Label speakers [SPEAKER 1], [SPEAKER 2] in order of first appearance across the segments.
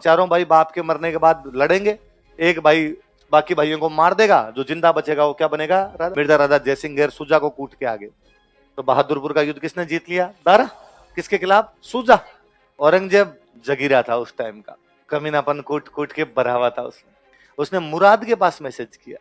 [SPEAKER 1] चारों भाई बाप के मरने के बाद लड़ेंगे, एक भाई बाकी भाइयों को मार देगा, जो जिंदा बचेगा वो क्या बनेगा? मिर्जा राजा जयसिंह गैर सुजा को कूट के आगे। तो बहादुरपुर का युद्ध किसने जीत लिया? दारा। किसके खिलाफ? सुजा। औरंगजेब जगीरा था उस टाइम का, कमीनापन कूट कूट के भरा हुआ था उसने। उसने मुराद के पास मैसेज किया।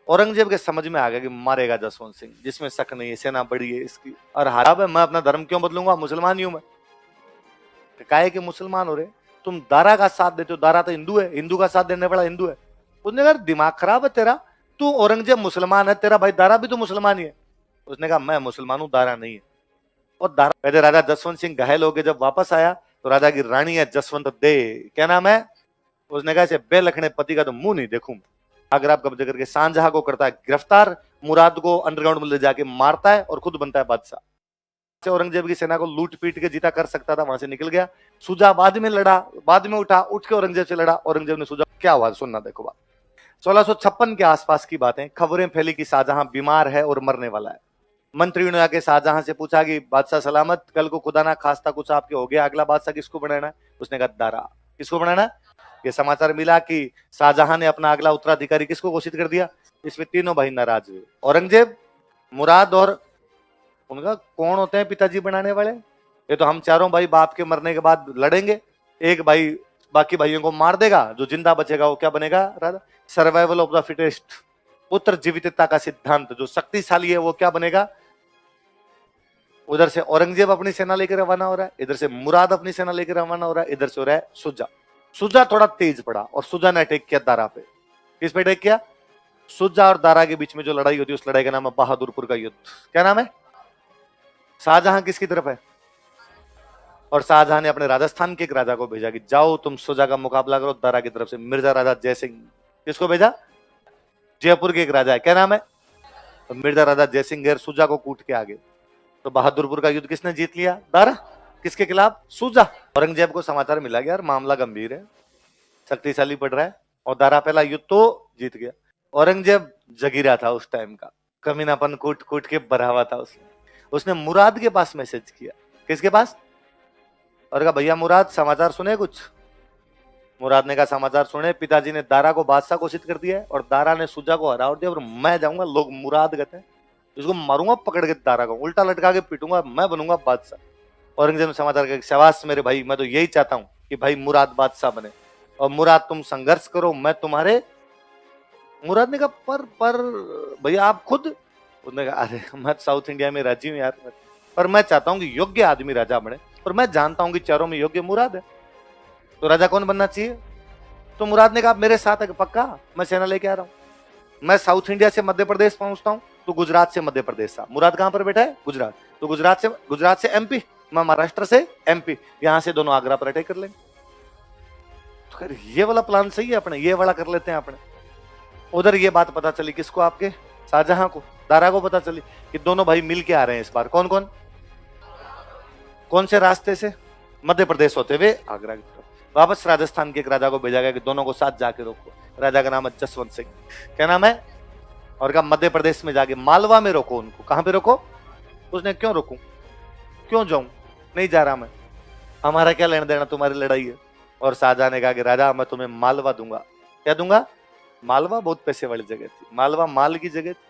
[SPEAKER 1] औरंगजेब के समझ में आ गया कि मारेगा जसवंत सिंह, जिसमें शक नहीं है, सेना बड़ी है इसकी और हराब है। मैं अपना धर्म क्यों बदलूंगा? मुसलमान ही हूं मैं। काहे के मुसलमान हो रहे? तुम दारा का साथ देते हो, दारा तो हिंदू है, हिंदू का साथ देने वाला हिंदू है। उसने कहा दिमाग खराब है तेरा, तू औरंगजेब मुसलमान है, तेरा भाई दारा भी तो मुसलमान ही है। उसने कहा मैं मुसलमान हूं, दारा नहीं है। और दारा कहते राजा जसवंत सिंह घायल होकर जब वापस आया तो राजा की रानी है जसवंत दे, क्या नाम है? उसने कहा बे लखने पति का तो मुंह नहीं देखूं। आगरा कब्जे करके शाहजहां को करता है गिरफ्तार, मुराद को अंडरग्राउंड में ले जाके मारता है और खुद बनता है बादशाह। औरंगजेब की सेना को लूट पीट के जीता कर सकता था, वहां से निकल गया। सुजा बाद में लड़ा, बाद में उठ के औरंगजेब से लड़ा। औरंगजेब ने सुजा क्या हुआ सुनना, देखो बात। 1656 के आसपास की बातें, खबरें फैली कि शाहजहां बीमार है और मरने वाला है। मंत्रियों ने आके शाहजहां से पूछा कि बादशाह सलामत, कल को खुदा ना खास्ता कुछ आपके हो गया, अगला बादशाह किसको बनाना है? उसने कहा दारा। किसको बनाना? ये समाचार मिला कि शाहजहां ने अपना अगला उत्तराधिकारी किसको घोषित कर दिया। इसमें तीनों भाई नाराज हुए, औरंगजेब, मुराद और उनका कौन होते हैं पिताजी बनाने वाले? ये तो हम चारों भाई बाप के मरने के बाद लड़ेंगे, एक भाई बाकी भाइयों को मार देगा, जो जिंदा बचेगा वो क्या बनेगा? राजा। सर्वाइवल ऑफ द फिटेस्ट, पुत्र जीवितता का सिद्धांत, जो शक्तिशाली है वो क्या बनेगा? उधर से औरंगजेब अपनी सेना लेकर रवाना हो रहा है, इधर से मुराद अपनी सेना लेकर रवाना हो रहा है, इधर से हो रहा है सुजा। सुजा थोड़ा तेज पड़ा और सुजा ने अटैक किया दारा पे। किस पे अटैक किया? सुजा और दारा के बीच में जो लड़ाई होती है उस लड़ाई का नाम है बहादुरपुर का युद्ध। क्या नाम है? शाहजहां किसकी तरफ है? और शाहजहां ने अपने राजस्थान के एक राजा को भेजा कि जाओ तुम सुजा का मुकाबला करो दारा की तरफ से। मिर्जा राजा जयसिंह। किसको भेजा? जयपुर के एक राजा है, क्या नाम है? तो मिर्जा राजा जयसिंह गैर सुजा को कूट के आगे। तो बहादुरपुर का युद्ध किसने जीत लिया? दारा। किसके खिलाफ? सुजा। औरंगजेब को समाचार मिला गया यार मामला गंभीर है, शक्तिशाली पड़ रहा है, और दारा पहला युद्ध तो जीत गया। औरंगजेब जगीरा था उस टाइम का, कमीनापन कूट कूट के भरा हुआ था उसने मुराद के पास मैसेज किया। किसके पास? और कहा भैया मुराद समाचार सुने कुछ? मुराद ने कहा समाचार सुने, पिताजी ने दारा को बादशाह घोषित कर दिया है और दारा ने सुजा को हरा दिया और मैं जाऊंगा, लोग मुराद कहते हैं, इसको मारूंगा पकड़ के, दारा को उल्टा लटका के पीटूंगा, मैं बनूंगा बादशाह। औरंगजेब ने समाचार किया शाबाश मेरे भाई, मैं तो यही चाहता हूं कि भाई मुराद बादशाह बने, और मुराद तुम संघर्ष करो, मैं तुम्हारे। मुराद ने कहा पर भैया आप खुद? उसने कहा अरे मैं साउथ इंडिया में राजी हूँ यार, पर मैं चाहता हूँ कि योग्य आदमी राजा बने, और मैं जानता हूँ कि चारों में योग्य मुराद है, तो राजा कौन बनना चाहिए? तो मुराद ने कहा मेरे साथ है पक्का, मैं सेना लेके आ रहा हूँ, मैं साउथ इंडिया से मध्य प्रदेश पहुंचता हूँ, तो गुजरात से मध्य प्रदेश था। मुराद कहां पर बैठा है? गुजरात। तो गुजरात से एमपी, मैं महाराष्ट्र से एमपी, यहां से दोनों आगरा पर अटैक कर लेंगे। तो खैर ये वाला प्लान सही है, अपने ये वाला कर लेते हैं अपने। उधर ये बात पता चली किसको? आपके शाहजहां को, दारा को पता चली कि दोनों भाई मिल के आ रहे हैं इस बार। कौन कौन? कौन से रास्ते से? मध्य प्रदेश होते हुए आगरा की तरफ। वापस राजस्थान के एक राजा को भेजा गया कि दोनों को साथ जाके रोको। राजा का नाम है जसवंत सिंह। क्या नाम है? और कहा मध्य प्रदेश में जाके मालवा में रोको उनको। कहां पे रोको? उसने क्यों रोकूं, क्यों जाऊं, नहीं जा रहा मैं, हमारा क्या लेना देना, तुम्हारी लड़ाई है। और शाहजहां ने कहा कि राजा मैं तुम्हें मालवा दूंगा। क्या दूंगा? मालवा बहुत पैसे वाली जगह थी, मालवा माल की जगह थी,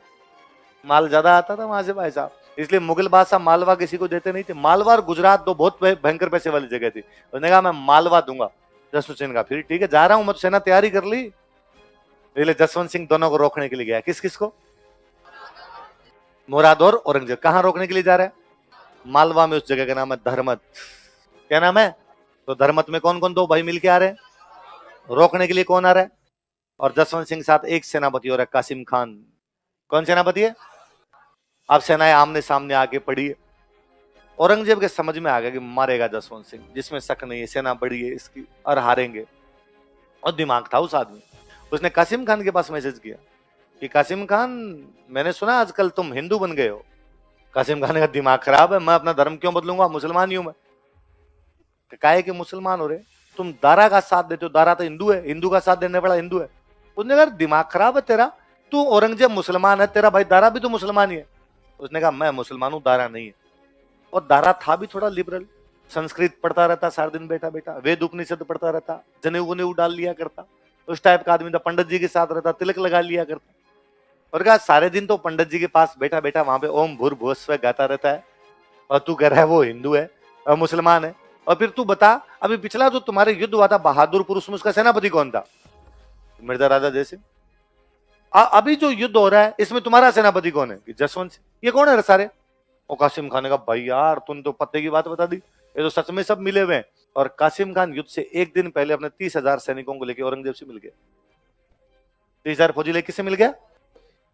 [SPEAKER 1] माल ज्यादा आता था वहां से भाई साहब, इसलिए मुगल बादशाह मालवा किसी को देते नहीं थे। मालवा और गुजरात दो बहुत भयंकर पैसे वाली जगह थी। उसने कहा मैं मालवा दूंगा। जसवंत सिंह का फिर ठीक है जा रहा हूं मैं, तो सेना तैयारी कर ली। इसलिए जसवंत सिंह दोनों को रोकने के लिए गया। किस किस को? मुराद और औरंगजेब। कहां रोकने के लिए जा रहे हैं? मालवा में, उस जगह का नाम है धर्मत। क्या नाम है? तो धर्मत में कौन कौन दो भाई मिलके आ रहे हैं? रोकने के लिए कौन आ रहा है? और जसवंत सिंह साथ एक सेनापति और है कासिम खान। कौन सेनापति है? अब सेनाएं आमने सामने आके पड़ी है। औरंगजेब के समझ में आ गया कि मारेगा जसवंत सिंह, जिसमें शक नहीं है, सेना बड़ी है इसकी और हारेंगे। और दिमाग था उस आदमी। उसने कासिम खान के पास मैसेज किया कि कासिम खान मैंने सुना आजकल तुम हिंदू बन गए हो। कासिम खान का दिमाग खराब है, मैं अपना धर्म क्यों बदलूंगा, मुसलमान ही हूं मैं। काहे के मुसलमान हो रहे? तुम दारा का साथ देते हो, दारा तो हिंदू है, हिंदू का साथ देने वाला हिंदू है। उसने कहा दिमाग खराब है तेरा, तू औरंगजेब मुसलमान है, तेरा भाई दारा भी तो मुसलमान ही है। उसने कहा मैं मुसलमान हूं, दारा नहीं है। और दारा था भी थोड़ा लिबरल, संस्कृत पढ़ता रहता सारा दिन बैठा बैठा, वेद उपनिषद पढ़ता रहता, जनेऊ वनेऊ डाल लिया करता, उस टाइप का आदमी था। पंडित जी के साथ रहता, तिलक लगा लिया करता, और कहा सारे दिन तो पंडित जी के पास बैठा बैठा वहां पे ओम भूर्भुवः स्वः गाता रहता है, और तू कह रहा है वो हिंदू है और मुसलमान है। और फिर तू बता, अभी पिछला जो तुम्हारे युद्ध हुआ था बहादुरपुर, उसमें उसका सेनापति कौन था? मिर्जा राजा जयसिंह। अभी जो युद्ध हो रहा है इसमें तुम्हारा सेनापति कौन है? कि जसवंत सिंह। ये कौन है सारे? और कासिम खान ने कहा भाई यार तुमने तो पत्ते की बात बता दी, ये तो सच में सब मिले हुए हैं। और कासिम खान युद्ध से एक दिन पहले अपने 30,000 सैनिकों को लेकर औरंगजेब से मिल गया। 30,000 फौजी लेके किससे मिल गया?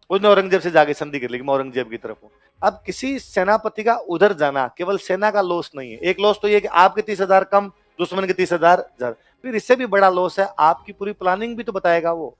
[SPEAKER 1] उसने औरंगजेब से जाके संधि कर ली कि मैं औरंगजेब की तरफ हूं। अब किसी सेनापति का उधर जाना केवल सेना का लॉस नहीं है, एक लॉस तो ये कि आपके 30,000 कम, दुश्मन के 30,000 ज्यादा। फिर इससे भी बड़ा लॉस है आपकी पूरी प्लानिंग भी तो बताएगा वो।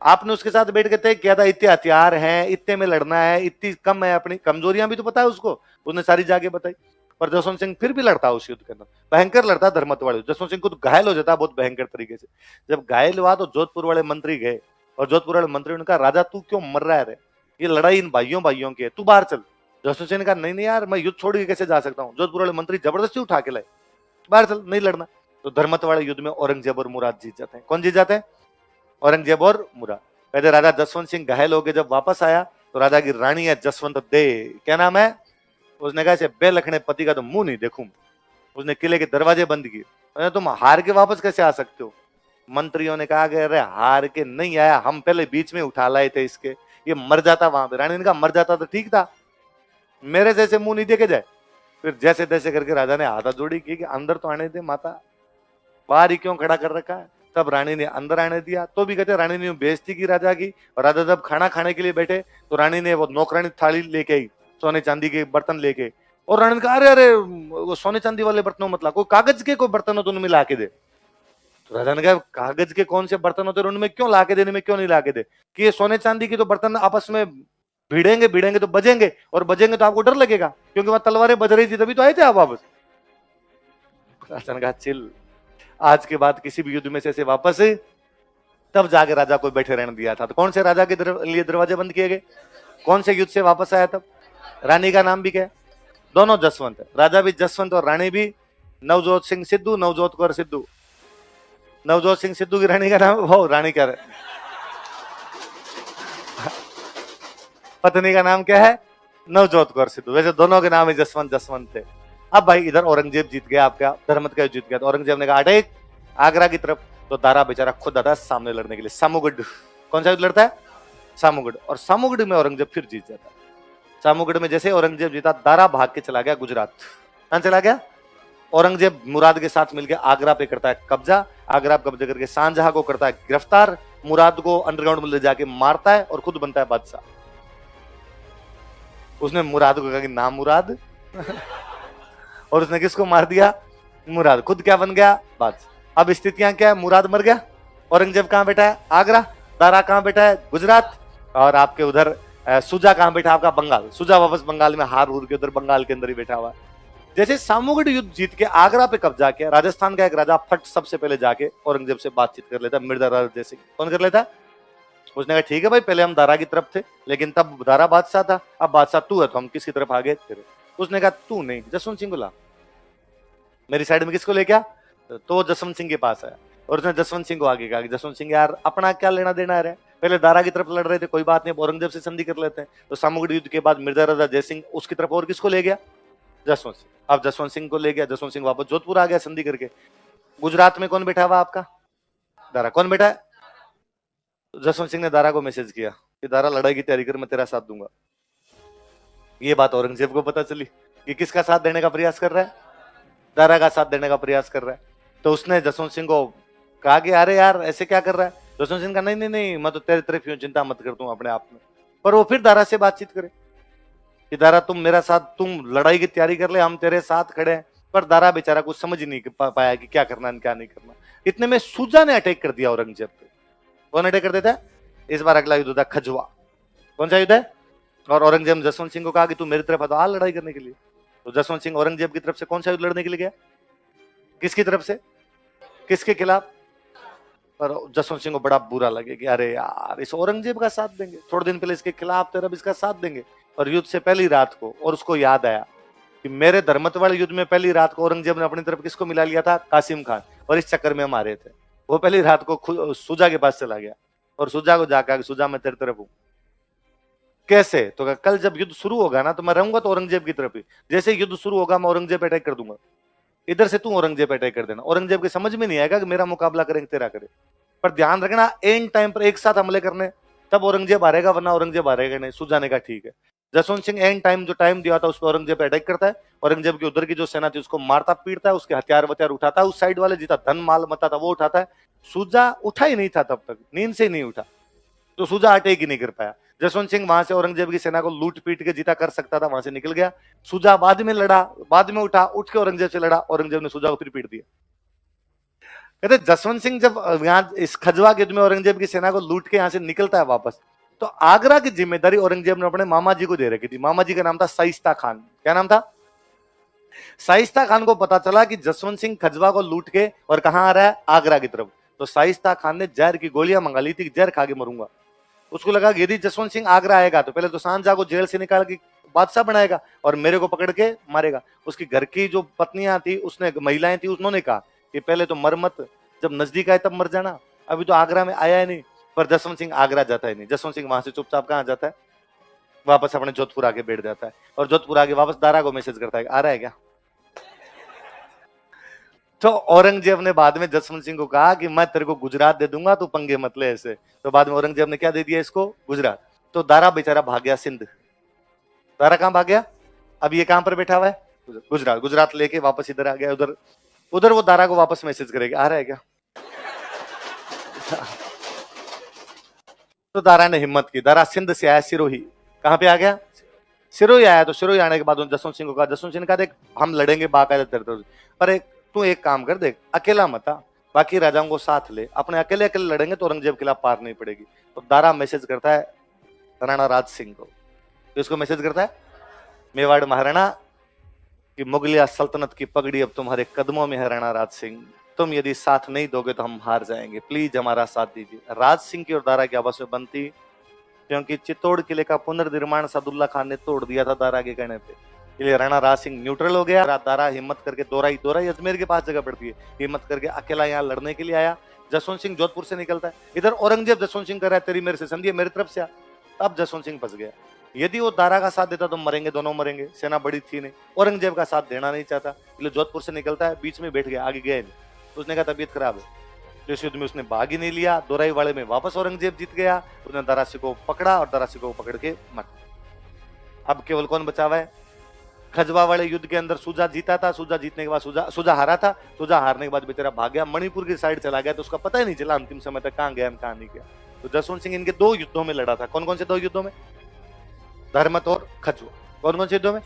[SPEAKER 1] आपने उसके साथ बैठ के तय किया था इतने हथियार हैं, इतने में लड़ना है, इतनी कम है, अपनी कमजोरियां भी तो पता है उसको, उसने सारी जाके बताई। पर जसवंत सिंह फिर भी लड़ता उस युद्ध के अंदर, भयंकर लड़ता धर्मत वाले। जसवंत सिंह खुद घायल हो जाता बहुत भयंकर तरीके से। जब घायल हुआ तो जोधपुर वाले मंत्री गए, और जोधपुर वाले मंत्री ने कहा राजा तू क्यों मर रहा है रे, ये लड़ाई इन भाइयों भाइयों की है, तू बाहर चल। जसवंत सिंह ने कहा नहीं नहीं यार मैं युद्ध छोड़ के कैसे जा सकता हूँ। जोधपुर वाले मंत्री जबरदस्ती उठा के लाए, बाहर चल नहीं लड़ना। तो धर्मत वाले युद्ध में औरंगजेब और मुराद जीत जाते हैं। कौन जीत जाते हैं? औरंगजेब और मुराद। पहले राजा जसवंत सिंह घायल हो गए, जब वापस आया तो राजा की रानी है जसवंत दे, क्या नाम है? उसने कहा ऐसे बेलखने पति का तो मुंह नहीं देखूं। उसने किले के दरवाजे बंद किए। तुम हार के वापस कैसे आ सकते हो? मंत्रियों ने कहा कि अरे हार के नहीं आया, हम पहले बीच में उठा लाए थे इसके, ये मर जाता वहां पे। रानी ने कहा मर जाता तो ठीक था, मेरे जैसे मुंह नहीं देखे जाए। फिर जैसे तैसे करके राजा ने हाथ जोड़ी की कि अंदर तो आने दे माता, बाहर ही क्यों खड़ा कर रखा है। तब रानी ने अंदर आने दिया, तो भी कहते रानी ने बेइज्जती की राजा की। और राजा जब खाना खाने के लिए बैठे तो रानी ने वो नौकरानी थाली लेके आई, सोने चांदी के बर्तन लेके। और रानी ने कहा अरे अरे वो सोने चांदी वाले बर्तनों मतलब कोई कागज के कोई बर्तन हो तो उनमें ला के दे। तो राजा ने कहा कागज के कौन से बर्तन होते हैं उनमें क्यों ला के देने में क्यों नहीं ला के दे, कि ये सोने चांदी की तो बर्तन आपस में भिड़ेंगे भिड़ेंगे तो बजेंगे, और बजेंगे तो आपको डर लगेगा, क्योंकि वहां तलवारें बज रही थी तभी तो आए थे आप वापस। राजा ने कहा चिल, आज के बाद किसी भी युद्ध में से ऐसे वापस, तब जाके राजा को बैठे रहने दिया था। तो कौन से राजा के लिए दरवाजे बंद किए गए? कौन से युद्ध से वापस आया तब? रानी का नाम भी क्या है? दोनों जसवंत है, राजा भी जसवंत और रानी भी नवजोत सिंह सिद्धू, नवजोत कौर सिद्धू। नवजोत सिंह सिद्धू की रानी का नाम वो रानी क्या है? पत्नी का नाम क्या है? नवजोत कौर सिद्धू। वैसे दोनों के नाम ही जसवंत जसवंत थे। अब भाई इधर औरंगजेब जीत गया, आपका धर्मत का जीत गया। तो औरंगजेब ने कहा अटैक आगरा की तरफ। तो दारा बेचारा खुद आता है सामने लड़ने के लिए, सामूगढ़। कौन सा युद्ध लड़ता है? सामूगढ़। और सामूगढ़ में औरंगजेब फिर जीत जाता है। सामूगढ़ में जैसे औरंगजेब जीता, दारा भाग के चला गया गुजरात। कहां चला गया? औरंगजेब मुराद के साथ मिलकर आगरा पे करता है कब्जा। आगरा पे कब्जा करके शाहजहां को करता है गिरफ्तार, मुराद को अंडरग्राउंड में ले जाके मारता है और खुद बनता है बादशाह। उसने मुराद को कहा कि नाम मुराद और उसने किसको मार दिया? मुराद। खुद क्या बन गया? बादशाह। अब स्थितियां क्या है? मुराद मर गया, औरंगजेब कहां बैठा है? आगरा। दारा कहां बैठा है? गुजरात। और आपके उधर सुजा कहां बैठा? आपका बंगाल। सुजा वापस बंगाल में हार के उधर बंगाल के अंदर ही बैठा हुआ है। जैसे सामूगढ़ युद्ध जीत के आगरा पे कब्जा किया, राजस्थान का एक राजा फट सबसे पहले जाके औरंगजेब से बातचीत कर लेता, मिर्जा राजा जयसिंह। कौन कर लेता? उसने कहा ठीक है भाई, पहले हम दारा की तरफ थे लेकिन तब दारा बादशाह था, अब बादशाह तू है तो हम किसकी तरफ आगे तेरे। उसने कहा तू नहीं, जसवंत सिंह को ला मेरी साइड में। किसको लेके आ? तो जसवंत सिंह के पास आया और उसने जसवंत सिंह को आगे कहा कि जसवंत सिंह यार अपना क्या लेना देना है, पहले दारा की तरफ लड़ रहे थे, कोई बात नहीं, औरंगजेब से संधि कर लेते हैं। तो सामूगढ़ युद्ध के बाद मिर्जा राजा जयसिंह उसकी तरफ और किसको ले गया? जसवंत सिंह। अब जसवंत सिंह को ले गया, जसवंत सिंह वापस जोधपुर आ गया संधि करके। गुजरात में कौन बैठा हुआ आपका? दारा। कौन बैठा है? जसवंत सिंह ने दारा को मैसेज किया कि दारा लड़ाई की तैयारी कर, मैं तेरा साथ दूंगा। ये बात औरंगजेब को पता चली कि किसका साथ देने का प्रयास कर रहा है? दारा का साथ देने का प्रयास कर रहा है। तो उसने जसवंत सिंह को कहा कि अरे यार ऐसे क्या कर रहा है? जसवंत सिंह का नहीं नहीं नहीं, मैं तो तेरे तरफ हूं, चिंता मत कर तू अपने आप में। पर वो फिर दारा से बातचीत करे कि दारा तुम मेरा साथ, तुम लड़ाई की तैयारी कर ले, हम तेरे साथ खड़े हैं। पर दारा बेचारा कुछ समझ ही नहीं पाया कि क्या करना है क्या नहीं करना। इतने में सुजा ने अटैक कर दिया औरंगजेब पे। कौन अटैक कर देता है? इस बार अगला युद्ध था खजवा। कौन सा युद्ध है? और औरंगजेब जसवंत सिंह को कहा कि तू मेरी तरफ आ लड़ाई करने के लिए। तो जसवंत सिंह औरंगजेब की तरफ से कौन सा युद्ध लड़ने के लिए गया? किसकी तरफ से? किसके खिलाफ? पर जसवंत सिंह को बड़ा बुरा लगे कि अरे यार इस औरंगजेब का साथ देंगे, थोड़े दिन पहले इसके खिलाफ थे, अब इसका साथ देंगे। और युद्ध से पहली रात को और उसको याद आया कि मेरे धर्मत्वाल युद्ध में पहली रात को औरंगजेब ने अपनी तरफ किसको मिला लिया था? कासिम खान। और इस चक्कर में हम हारे थे। वो पहली रात को सुजा के पास चला गया और सुजा को जाकर, सुजा मैं तेरी तरफ हूं। कैसे? तो कल जब युद्ध शुरू होगा ना, तो मैं रहूंगा तो औरंगजेब की तरफ ही। जैसे युद्ध शुरू होगा मैं औरंगजेब अटैक कर दूंगा, इधर से तू औरंगजेब अटैक कर देना। औरंगजेब की समझ में नहीं आएगा कि मेरा मुकाबला करेंगे तेरा करे। पर ध्यान रखना, एंड टाइम पर एक साथ हमले करने, तब औरंगजेब हारेगा, वरना औरंगजेब हारेगा नहीं। सुजाने का ठीक है। जसवंत सिंह एंड टाइम जो टाइम दिया था उस पर औरंगजेब अटैक करता है। औरंगजेब की उधर की जो सेना थी उसको मारता पीटता है, उसके हथियार वथियार उठाता है, उस साइड वाले जितना धन माल मता था वो उठाता है। सुजा उठा ही नहीं था तब तक, नींद से नहीं उठा, तो सुजा अटैक ही नहीं कर पाया। जसवंत सिंह वहां से औरंगजेब की सेना को लूट पीट के जितना कर सकता था वहां से निकल गया। सुजा बाद में लड़ा, बाद में उठा, उठ के औरंगजेब से लड़ा, औरंगजेब ने सुजा को फिर पीट दिया। कहते जसवंत सिंह जब यहाँ इस खजवा के युद्ध में औरंगजेब की सेना को लूट के यहाँ से निकलता है वापस, तो आगरा की जिम्मेदारी औरंगजेब ने अपने मामा जी को दे रखी थी। मामा जी का नाम था शाइस्ता खान। क्या नाम था? शाइस्ता खान को पता चला कि जसवंत सिंह खजवा को लूट के और कहां आ रहा है? आगरा की तरफ। तो शाइस्ता खान ने जहर की गोलियां मंगा ली थी, जहर खा के मरूंगा। उसको लगा कि यदि जसवंत सिंह आगरा आएगा तो पहले तो सांझा को जेल से निकाल के बादशाह बनाएगा और मेरे को पकड़ के मारेगा। उसकी घर की जो पत्नियां थी, उसने महिलाएं थी, उन्होंने कहा कि पहले तो मर मत, जब नजदीक आए तब मर जाना, अभी तो आगरा में आया ही नहीं। पर जसवंत सिंह आगरा जाता ही नहीं। जसवंत सिंह वहां से चुपचाप कहां जाता है? वापस अपने जोधपुर आके बैठ जाता है और जोधपुर आके वापस दारा को मैसेज करता है, आ रहा है क्या? तो औरंगजेब ने बाद में जसवंत सिंह को कहा कि मैं तेरे को गुजरात दे दूंगा, तू पंगे मत ले ऐसे। तो बाद में औरंगजेब ने क्या दे दिया इसको? गुजरात। तो दारा बेचारा भाग गया सिंध। दारा कहां भाग गया? अब ये कहां पर बैठा हुआ है? गुजरात। गुजरात लेके वापस इधर आ गया। उधर उधर वो दारा को वापस मैसेज करेगा, आ रहा है क्या? तो दारा ने हिम्मत की, दारा सिंध से आया सिरोही। कहां पे आ गया? सिरोही आया। तो सिरोही आने के बाद जसवंत सिंह को कहा, जसवंत सिंह ने कहा देख हम लड़ेंगे बाकायदा तेरे तरफ, पर एक तू एक काम कर, देख अकेला मत आ, बाकी राजाओं को साथ ले, अपने अकेले अकेले लड़ेंगे तो औरंगजेब के खिलाफ पार नहीं पड़ेगी। तो दारा मैसेज करता है राणा राज सिंह को। तो इसको मैसेज करता है, मेवाड़ महाराणा कि मुगलिया सल्तनत की पगड़ी अब तुम्हारे कदमों में है राणा राज सिंह, तुम यदि साथ नहीं दोगे तो हम हार जाएंगे, प्लीज हमारा साथ दीजिए। राज सिंह की और दारा की आपस में बनती, क्योंकि चित्तौड़ किले का पुनर्निर्माण सादुल्ला खान ने तोड़ दिया था दारा के कहने पे, इसलिए राणा राज सिंह न्यूट्रल हो गया। दारा हिम्मत करके दोराई अजमेर के पास जगह पड़ती है, हिम्मत करके अकेला यहाँ लड़ने के लिए आया। जसवंत सिंह जोधपुर से निकलता है, इधर औरंगजेब जसवंत सिंह कर रहा है तेरी मेरे से संधि है, मेरी तरफ से आ। अब जसवंत सिंह फंस गया। यदि वो दारा का साथ देता तो मरेंगे, दोनों मरेंगे, सेना बड़ी थी नहीं। औरंगजेब का साथ देना नहीं चाहता, इसलिए जोधपुर से निकलता है, बीच में बैठ गया, आगे गया नहीं। तो उसने कहा तबीयत खराब है, तो इस युद्ध में उसने भाग ही नहीं लिया। दोराई वाले में वापस औरंगजेब जीत गया, उसने दारासी को पकड़ा और दारासी को पकड़ के मार। अब केवल कौन बचा हुआ है? खजवा वाले युद्ध के अंदर सुजा जीता था, सुजा जीतने के बाद सुजा हारा था, सुजा हारने के बाद बेचारा भाग गया, मणिपुर की साइड चला गया, तो उसका पता ही नहीं चला अंतिम समय तक कहां गया कहां नहीं गया। तो जसवंत सिंह इनके 2 युद्धों में लड़ा था। कौन कौन से 2 युद्धों में? धर्मत और खजवा। कौन कौन से युद्धों में?